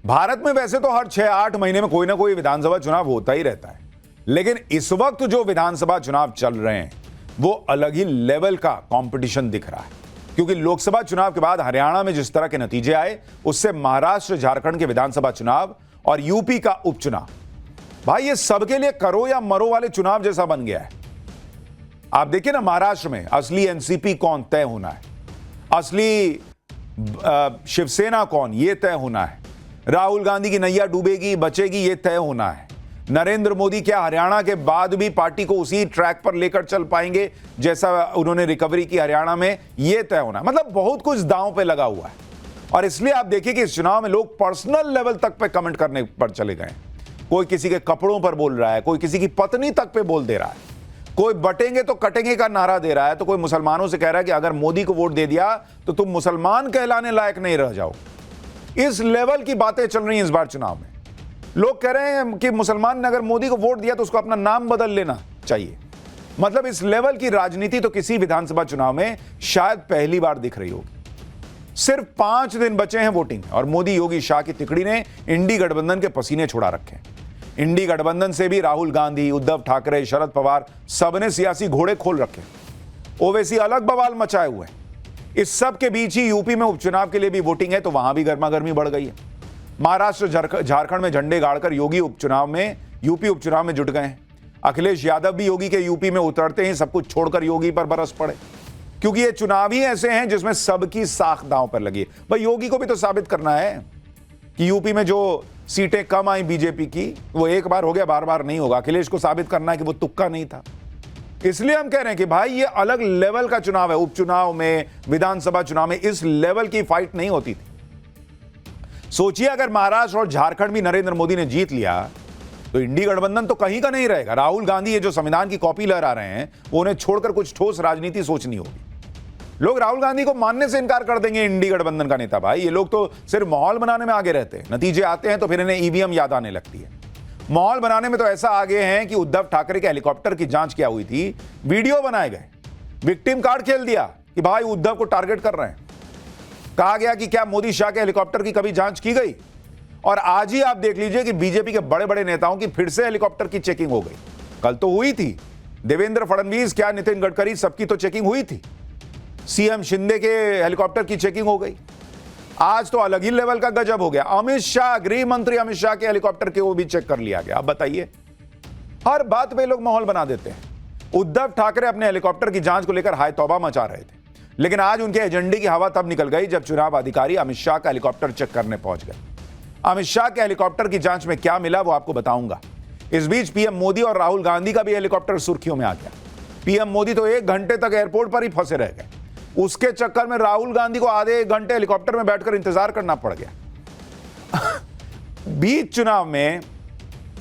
भारत में वैसे तो हर 6-8 महीने में कोई ना कोई विधानसभा चुनाव होता ही रहता है, लेकिन इस वक्त जो विधानसभा चुनाव चल रहे हैं वो अलग ही लेवल का कंपटीशन दिख रहा है, क्योंकि लोकसभा चुनाव के बाद हरियाणा में जिस तरह के नतीजे आए, उससे महाराष्ट्र, झारखंड के विधानसभा चुनाव और यूपी का उपचुनाव, भाई ये सबके लिए करो या मरो वाले चुनाव जैसा बन गया है। आप देखिए ना, महाराष्ट्र में असली एनसीपी कौन तय होना है, असली शिवसेना कौन ये तय होना है, राहुल गांधी की नैया डूबेगी बचेगी ये तय होना है, नरेंद्र मोदी क्या हरियाणा के बाद भी पार्टी को उसी ट्रैक पर लेकर चल पाएंगे जैसा उन्होंने रिकवरी की हरियाणा में, ये तय होना है। मतलब बहुत कुछ दांव पे लगा हुआ है, और इसलिए आप देखिए कि इस चुनाव में लोग पर्सनल लेवल तक पे कमेंट करने पर चले गए। कोई किसी के कपड़ों पर बोल रहा है, कोई किसी की पत्नी तक पे बोल दे रहा है, कोई बटेंगे तो कटेंगे का नारा दे रहा है, तो कोई मुसलमानों से कह रहा है कि अगर मोदी को वोट दे दिया तो तुम मुसलमान कहलाने लायक नहीं रह जाओ। इस लेवल की बातें चल रही हैं इस बार चुनाव में। लोग कह रहे हैं कि मुसलमान ने अगर मोदी को वोट दिया तो उसको अपना नाम बदल लेना चाहिए। मतलब इस लेवल की राजनीति तो किसी विधानसभा चुनाव में शायद पहली बार दिख रही होगी। सिर्फ 5 दिन बचे हैं वोटिंग और मोदी योगी शाह की तिकड़ी ने इंडी गठबंधन के पसीने छुड़ा रखे हैं। इंडी गठबंधन से भी राहुल गांधी, उद्धव ठाकरे, शरद पवार सबने सियासी घोड़े खोल रखे। ओवैसी अलग बवाल मचाए हुए हैं। इस सब के बीच ही यूपी में उपचुनाव के लिए भी वोटिंग है, तो वहां भी गर्मागर्मी बढ़ गई है। महाराष्ट्र, झारखंड में झंडे गाड़कर योगी यूपी उपचुनाव में जुट गए हैं। अखिलेश यादव भी योगी के यूपी में उतरते ही सब कुछ छोड़कर योगी पर बरस पड़े, क्योंकि ये चुनाव ही ऐसे हैं जिसमें सबकी साख दांव पर लगी है। भाई योगी को भी तो साबित करना है कि यूपी में जो सीटें कम आई बीजेपी की, वो एक बार हो गया, बार बार नहीं होगा। अखिलेश को साबित करना है कि वो तुक्का नहीं था। इसलिए हम कह रहे हैं कि भाई ये अलग लेवल का चुनाव है। उपचुनाव में, विधानसभा चुनाव में इस लेवल की फाइट नहीं होती थी। सोचिए अगर महाराष्ट्र और झारखंड भी नरेंद्र मोदी ने जीत लिया तो इंडी गठबंधन तो कहीं का नहीं रहेगा। राहुल गांधी ये जो संविधान की कॉपी लहरा रहे हैं, वो उन्हें छोड़कर कुछ ठोस राजनीति सोचनी होगी। लोग राहुल गांधी को मानने से इनकार कर देंगे इंडी गठबंधन का नेता। भाई ये लोग तो सिर्फ माहौल बनाने में आगे रहते हैं। नतीजे आते हैं तो फिर इन्हें ईवीएम याद आने लगती है। माहौल बनाने में तो ऐसा आगे हैं कि उद्धव ठाकरे के हेलीकॉप्टर की जांच क्या हुई थी, वीडियो बनाए गए, विक्टिम कार्ड खेल दिया कि भाई उद्धव को टारगेट कर रहे हैं। कहा गया कि क्या मोदी शाह के हेलीकॉप्टर की कभी जांच की गई? और आज ही आप देख लीजिए कि बीजेपी के बड़े बड़े नेताओं की फिर से हेलीकॉप्टर की चेकिंग हो गई। कल तो हुई थी, देवेंद्र फडणवीस, क्या नितिन गडकरी, सबकी तो चेकिंग हुई थी। सीएम शिंदे के हेलीकॉप्टर की चेकिंग हो गई। आज तो अलग ही लेवल का गजब हो गया। अमित शाह, गृह मंत्री अमित शाह के हेलीकॉप्टर के वो भी चेक कर लिया गया। अब बताइए, हर बात पे लोग माहौल बना देते हैं। उद्धव ठाकरे अपने हेलीकॉप्टर की जांच को लेकर हाय तौबा मचा रहे थे, लेकिन आज उनके एजेंडे की हवा तब निकल गई जब चुनाव अधिकारी अमित शाह का हेलीकॉप्टर चेक करने पहुंच गए। अमित शाह के हेलीकॉप्टर की जांच में क्या मिला वो आपको बताऊंगा। इस बीच पीएम मोदी और राहुल गांधी का भी हेलीकॉप्टर सुर्खियों में आ गया। पीएम मोदी तो 1 घंटे तक एयरपोर्ट पर ही फंसे रह गए। उसके चक्कर में राहुल गांधी को आधे 1 घंटे हेलीकॉप्टर में बैठकर इंतजार करना पड़ गया। बीच चुनाव में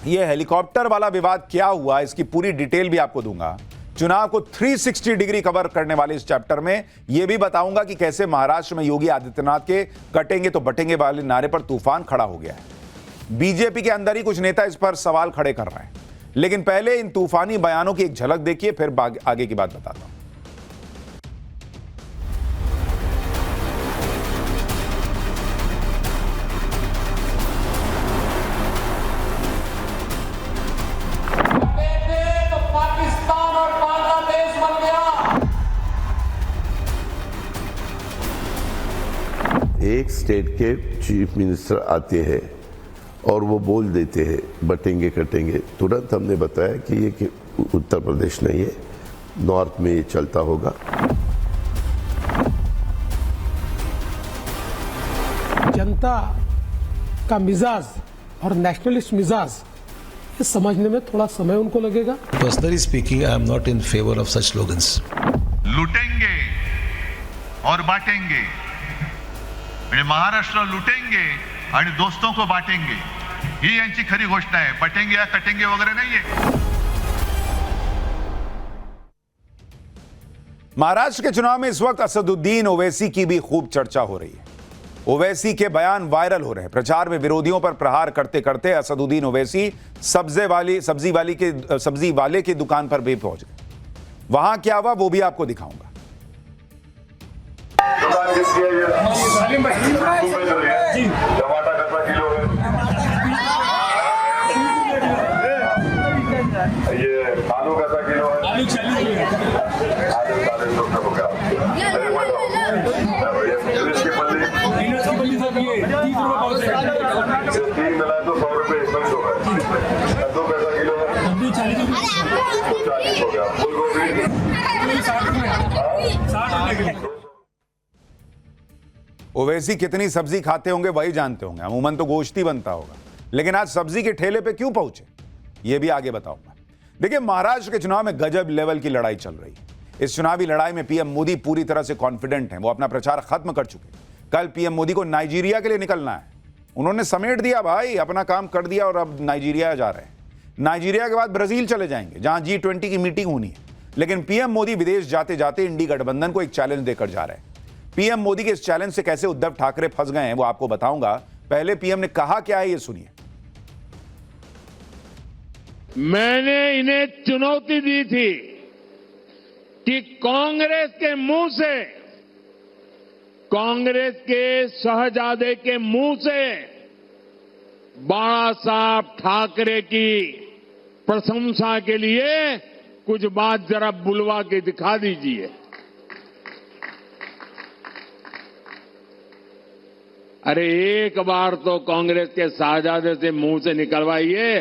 यह हेलीकॉप्टर वाला विवाद क्या हुआ, इसकी पूरी डिटेल भी आपको दूंगा। चुनाव को 360 डिग्री कवर करने वाले इस चैप्टर में यह भी बताऊंगा कि कैसे महाराष्ट्र में योगी आदित्यनाथ के कटेंगे तो बटेंगे वाले नारे पर तूफान खड़ा हो गया है। बीजेपी के अंदर ही कुछ नेता इस पर सवाल खड़े कर रहे हैं। लेकिन पहले इन तूफानी बयानों की एक झलक देखिए, फिर आगे की बात बताता हूं। एक स्टेट के चीफ मिनिस्टर आते हैं और वो बोल देते हैं बटेंगे कटेंगे, तुरंत हमने बताया कि ये कि उत्तर प्रदेश नहीं है, नॉर्थ में ये चलता होगा। जनता का मिजाज और नेशनलिस्ट मिजाज ये समझने में थोड़ा समय उनको लगेगा। Personally speaking, I am not in favour of such slogans. लुटेंगे और बांटेंगे, महाराष्ट्र लुटेंगे आणि दोस्तों को बांटेंगे, ही यांची खरी घोषणा आहे। बटेंगे या कटेंगे वगैरह नहीं है। महाराष्ट्र के चुनाव में इस वक्त असदुद्दीन ओवैसी की भी खूब चर्चा हो रही है। ओवैसी के बयान वायरल हो रहे हैं। प्रचार में विरोधियों पर प्रहार करते करते असदुद्दीन ओवैसी सब्जी वाले की दुकान पर भी पहुंच गए। वहां क्या हुआ वो भी आपको दिखाऊंगा। टमाटर कितना किलो है? तीन मिलाए तो 100 रुपए इसमें हो गए, 2 पैसा किलो है, 40 हो गया। फूल गोभी 60 रुपए। ओवैसी कितनी सब्जी खाते होंगे वही जानते होंगे, अमूमन तो गोश्त ही बनता होगा, लेकिन आज सब्जी के ठेले पे क्यों पहुंचे ये भी आगे बताऊंगा। देखिए, महाराष्ट्र के चुनाव में गजब लेवल की लड़ाई चल रही है। इस चुनावी लड़ाई में पीएम मोदी पूरी तरह से कॉन्फिडेंट हैं। वो अपना प्रचार खत्म कर चुके हैं। कल पीएम मोदी को नाइजीरिया के लिए निकलना है। उन्होंने समेट दिया भाई, अपना काम कर दिया और अब नाइजीरिया जा रहे हैं। नाइजीरिया के बाद ब्राजील चले जाएंगे जहां G20 की मीटिंग होनी है। लेकिन पीएम मोदी विदेश जाते जाते इंडी गठबंधन को एक चैलेंज देकर जा रहे हैं। पीएम मोदी के इस चैलेंज से कैसे उद्धव ठाकरे फंस गए हैं वो आपको बताऊंगा। पहले पीएम ने कहा क्या है ये सुनिए। मैंने इन्हें चुनौती दी थी कि कांग्रेस के मुंह से, कांग्रेस के शहजादे के मुंह से बाला साहब ठाकरे की प्रशंसा के लिए कुछ बात जरा बुलवा के दिखा दीजिए। अरे एक बार तो कांग्रेस के शहजादे से मुंह से निकलवाइए,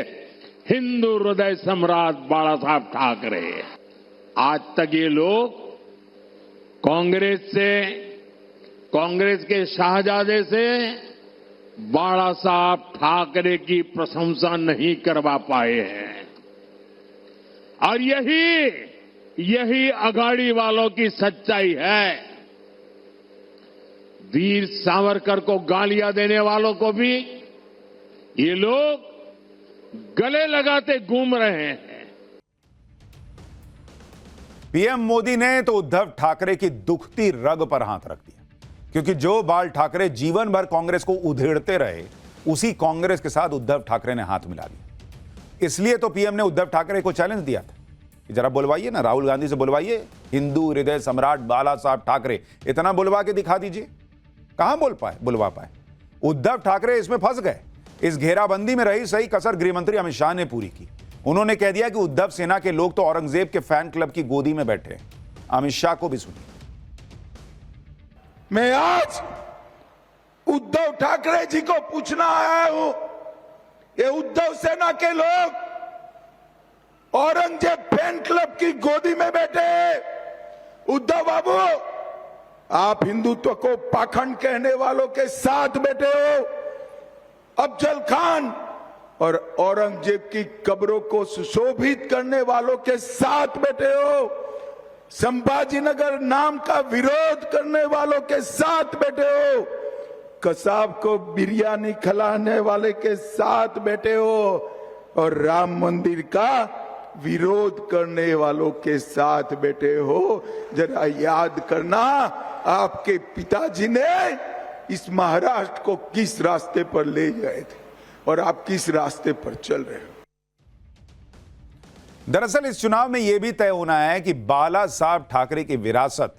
हिंदू हृदय सम्राट बाला साहब ठाकरे। आज तक ये लोग कांग्रेस से, कांग्रेस के शहजादे से बाला साहब ठाकरे की प्रशंसा नहीं करवा पाए हैं। और यही अघाड़ी वालों की सच्चाई है। वीर सावरकर को गालियां देने वालों को भी ये लोग गले लगाते घूम रहे हैं। पीएम मोदी ने तो उद्धव ठाकरे की दुखती रग पर हाथ रख दिया, क्योंकि जो बाल ठाकरे जीवन भर कांग्रेस को उधेड़ते रहे, उसी कांग्रेस के साथ उद्धव ठाकरे ने हाथ मिला दिया। इसलिए तो पीएम ने उद्धव ठाकरे को चैलेंज दिया था कि जरा बुलवाइए ना, राहुल गांधी से बुलवाइए, हिंदू हृदय सम्राट बाला साहब ठाकरे, इतना बुलवा के दिखा दीजिए। कहां बुलवा पाए। उद्धव ठाकरे इसमें फंस गए। इस घेराबंदी में रही सही कसर गृहमंत्री अमित शाह ने पूरी की। उन्होंने कह दिया कि उद्धव सेना के लोग तो औरंगजेब के फैन क्लब की गोदी में बैठे हैं। अमित शाह को भी सुनिए। मैं आज उद्धव ठाकरे जी को पूछना आया हूं, ये उद्धव सेना के लोग औरंगजेब फैन क्लब की गोदी में बैठे हैं। उद्धव बाबू, आप हिंदुत्व को पाखंड कहने वालों के साथ बैठे हो। अफजल खान और औरंगजेब की कब्रों को सुशोभित करने वालों के साथ बैठे हो। संभाजीनगर नाम का विरोध करने वालों के साथ बैठे हो। कसाब को बिरयानी खिलाने वाले के साथ बैठे हो और राम मंदिर का विरोध करने वालों के साथ बैठे हो। जरा याद करना, आपके पिताजी ने इस महाराष्ट्र को किस रास्ते पर ले गए थे और आप किस रास्ते पर चल रहे हो। दरअसल इस चुनाव में यह भी तय होना है कि बाला साहब ठाकरे की विरासत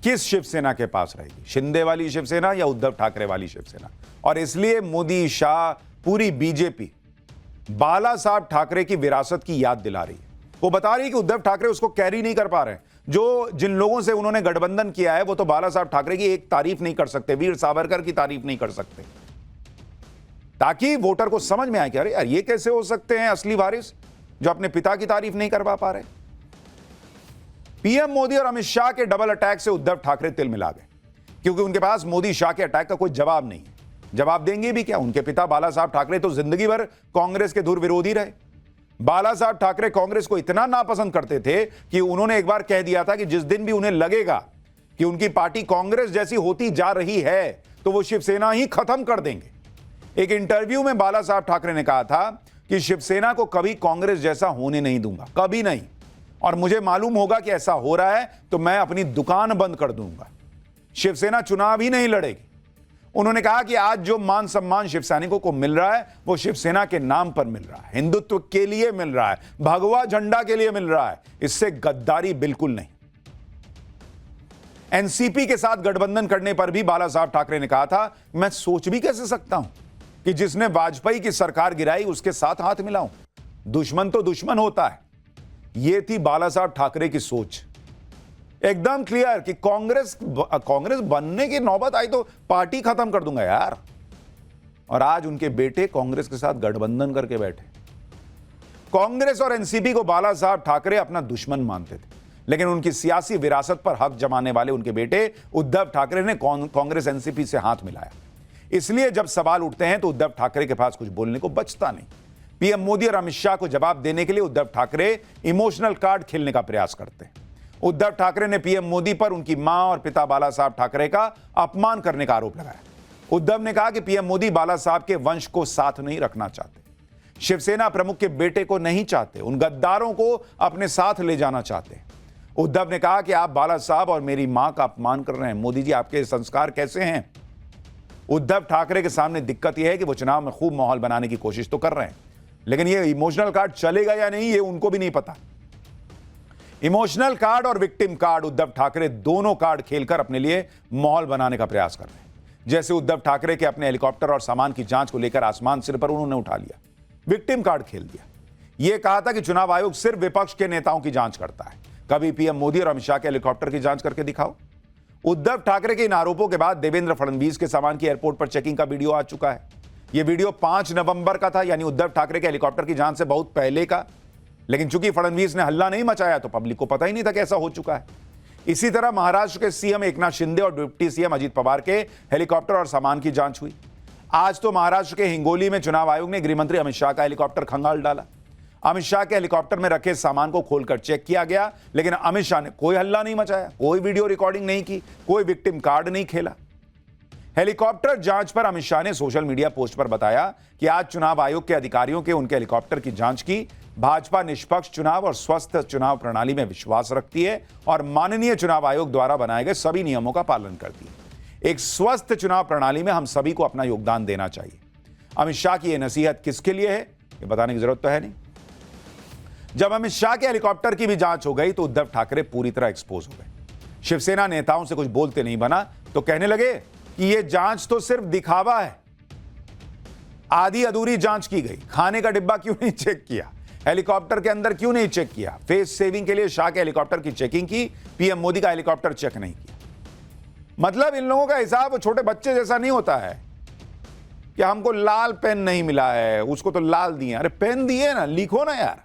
किस शिवसेना के पास रहेगी, शिंदे वाली शिवसेना या उद्धव ठाकरे वाली शिवसेना। और इसलिए मोदी, शाह, पूरी बीजेपी बाला साहब ठाकरे की विरासत की याद दिला रही है। वो बता रही है कि उद्धव ठाकरे उसको कैरी नहीं कर पा रहे हैं। जो जिन लोगों से उन्होंने गठबंधन किया है वो तो बाला साहब ठाकरे की एक तारीफ नहीं कर सकते, वीर सावरकर की तारीफ नहीं कर सकते, ताकि वोटर को समझ में आए कि अरे यार ये कैसे हो सकते हैं असली वारिस जो अपने पिता की तारीफ नहीं करवा पा रहे। पीएम मोदी और अमित शाह के डबल अटैक से उद्धव ठाकरे तिल मिला गए, क्योंकि उनके पास मोदी शाह के अटैक का कोई जवाब नहीं है। जवाब देंगे भी क्या? उनके पिता बाला साहब ठाकरे तो जिंदगी भर कांग्रेस के धुर विरोधी रहे। बाला साहब ठाकरे कांग्रेस को इतना नापसंद करते थे कि उन्होंने एक बार कह दिया था कि जिस दिन भी उन्हें लगेगा कि उनकी पार्टी कांग्रेस जैसी होती जा रही है तो वो शिवसेना ही खत्म कर देंगे। एक इंटरव्यू में बाला साहब ठाकरे ने कहा था कि शिवसेना को कभी कांग्रेस जैसा होने नहीं दूंगा, कभी नहीं, और मुझे मालूम होगा कि ऐसा हो रहा है तो मैं अपनी दुकान बंद कर दूंगा। शिवसेना चुनाव ही नहीं लड़ेगी। उन्होंने कहा कि आज जो मान सम्मान शिव सैनिकों को मिल रहा है वो शिवसेना के नाम पर मिल रहा है, हिंदुत्व के लिए मिल रहा है, भगवा झंडा के लिए मिल रहा है, इससे गद्दारी बिल्कुल नहीं। एनसीपी के साथ गठबंधन करने पर भी बाला साहब ठाकरे ने कहा था, मैं सोच भी कैसे सकता हूं कि जिसने वाजपेयी की सरकार गिराई उसके साथ हाथ मिलाऊं। दुश्मन तो दुश्मन होता है। यह थी बाला साहब ठाकरे की सोच, एकदम क्लियर कि कांग्रेस बनने की नौबत आई तो पार्टी खत्म कर दूंगा यार। और आज उनके बेटे कांग्रेस के साथ गठबंधन करके बैठे। कांग्रेस और एनसीपी को बाला साहब ठाकरे अपना दुश्मन मानते थे, लेकिन उनकी सियासी विरासत पर हक जमाने वाले उनके बेटे उद्धव ठाकरे ने कांग्रेस एनसीपी से हाथ मिलाया। इसलिए जब सवाल उठते हैं तो उद्धव ठाकरे के पास कुछ बोलने को बचता नहीं। पीएम मोदी और अमित शाह को जवाब देने के लिए उद्धव ठाकरे इमोशनल कार्ड खेलने का प्रयास करते हैं। उद्धव ठाकरे ने पीएम मोदी पर उनकी मां और पिता बाला साहब ठाकरे का अपमान करने का आरोप लगाया। उद्धव ने कहा कि पीएम मोदी बाला साहब के वंश को साथ नहीं रखना चाहते, शिवसेना प्रमुख के बेटे को नहीं चाहते, उन गद्दारों को अपने साथ ले जाना चाहते। उद्धव ने कहा कि आप बाला साहब और मेरी मां का अपमान कर रहे हैं। मोदी जी, आपके संस्कार कैसे हैं? उद्धव ठाकरे के सामने दिक्कत यह है कि वो चुनाव में खूब माहौल बनाने की कोशिश तो कर रहे हैं, लेकिन ये इमोशनल कार्ड चलेगा या नहीं, ये उनको भी नहीं पता। इमोशनल कार्ड और विक्टिम कार्ड, उद्धव ठाकरे दोनों कार्ड खेलकर अपने लिए माहौल बनाने का प्रयास कर रहे हैं। जैसे उद्धव ठाकरे के अपने हेलीकॉप्टर और सामान की जांच को लेकर आसमान सिर पर उन्होंने उठा लिया, विक्टिम कार्ड खेल दिया। यह कहा था कि चुनाव आयोग सिर्फ विपक्ष के नेताओं की जांच करता है, कभी पीएम मोदी और अमित शाह के हेलीकॉप्टर की जांच करके दिखाओ। उद्धव ठाकरे के इन आरोपों के बाद देवेंद्र फडणवीस के सामान की एयरपोर्ट पर चेकिंग का वीडियो आ चुका है। यह वीडियो 5 नवंबर का था, यानी उद्धव ठाकरे के हेलीकॉप्टर की जांच से बहुत पहले का। लेकिन चूंकि फडणवीस ने हल्ला नहीं मचाया तो पब्लिक को पता ही नहीं था कि ऐसा हो चुका है। इसी तरह महाराष्ट्र के सीएम एकनाथ शिंदे और डिप्टी सीएम अजित पवार के हेलीकॉप्टर और सामान की जांच हुई। आज तो महाराष्ट्र के हिंगोली में चुनाव आयोग ने गृहमंत्री अमित शाह का हेलीकॉप्टर खंगाल डाला। अमित शाह के हेलीकॉप्टर में रखे सामान को खोलकर चेक किया गया, लेकिन अमित शाह ने कोई हल्ला नहीं मचाया, कोई वीडियो रिकॉर्डिंग नहीं की, कोई विक्टिम कार्ड नहीं खेला। हेलीकॉप्टर जांच पर अमित शाह ने सोशल मीडिया पोस्ट पर बताया कि आज चुनाव आयोग के अधिकारियों के उनके हेलीकॉप्टर की जांच की। भाजपा निष्पक्ष चुनाव और स्वस्थ चुनाव प्रणाली में विश्वास रखती है और माननीय चुनाव आयोग द्वारा बनाए गए सभी नियमों का पालन करती है। एक स्वस्थ चुनाव प्रणाली में हम सभी को अपना योगदान देना चाहिए। अमित शाह की यह नसीहत किसके लिए है, ये बताने की जरूरत तो है नहीं। जब अमित शाह के हेलीकॉप्टर की भी जांच हो गई तो उद्धव ठाकरे पूरी तरह एक्सपोज हो गए। शिवसेना नेताओं से कुछ बोलते नहीं बना तो कहने लगे कि यह जांच तो सिर्फ दिखावा है, आधी अधूरी जांच की गई। खाने का डिब्बा क्यों नहीं चेक किया, हेलीकॉप्टर के अंदर क्यों नहीं चेक किया, फेस सेविंग के लिए शाह के हेलीकॉप्टर की चेकिंग की, पीएम मोदी का हेलीकॉप्टर चेक नहीं किया। मतलब इन लोगों का हिसाब वो छोटे बच्चे जैसा नहीं होता है कि हमको लाल पेन नहीं मिला है, उसको तो लाल दिए। अरे पेन दिए ना, लिखो ना यार।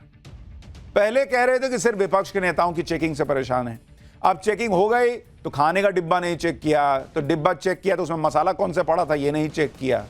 पहले कह रहे थे कि सिर्फ विपक्ष के नेताओं की चेकिंग से परेशान है, अब चेकिंग हो गई तो खाने का डिब्बा नहीं चेक किया, तो डिब्बा चेक किया तो उसमें मसाला कौन सा पड़ा था ये नहीं चेक किया।